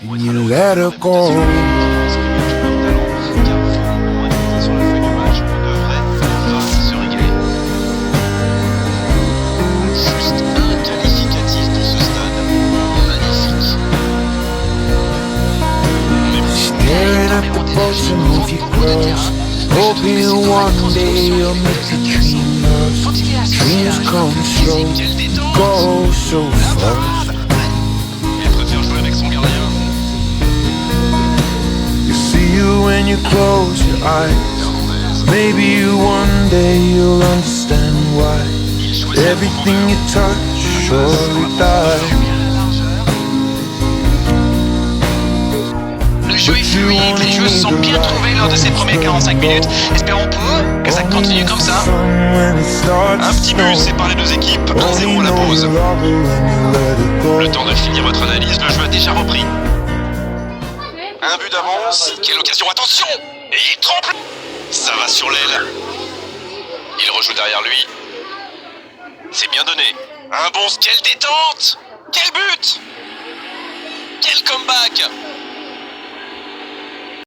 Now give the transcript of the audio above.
and you let her go. Staring at the bottom of your glass, hoping one day you'll make the dream last. Dreams come slow, go so fast. You see you when you close your eyes. Maybe one day you'll understand why everything you touch surely dies. Le jeu est fluide, les joueurs se sont bien trouvés lors de ces premières 45 minutes. Espérons pour eux que ça continue comme ça. Un petit but sépare les deux équipes, 1-0 à la pause. Le temps de finir votre analyse, le jeu a déjà repris. Un but d'avance, quelle occasion, attention! Et il trempe! Ça va sur l'aile. Il rejoue derrière lui. C'est bien donné. Un bon, quelle détente! Quel but! Quel comeback!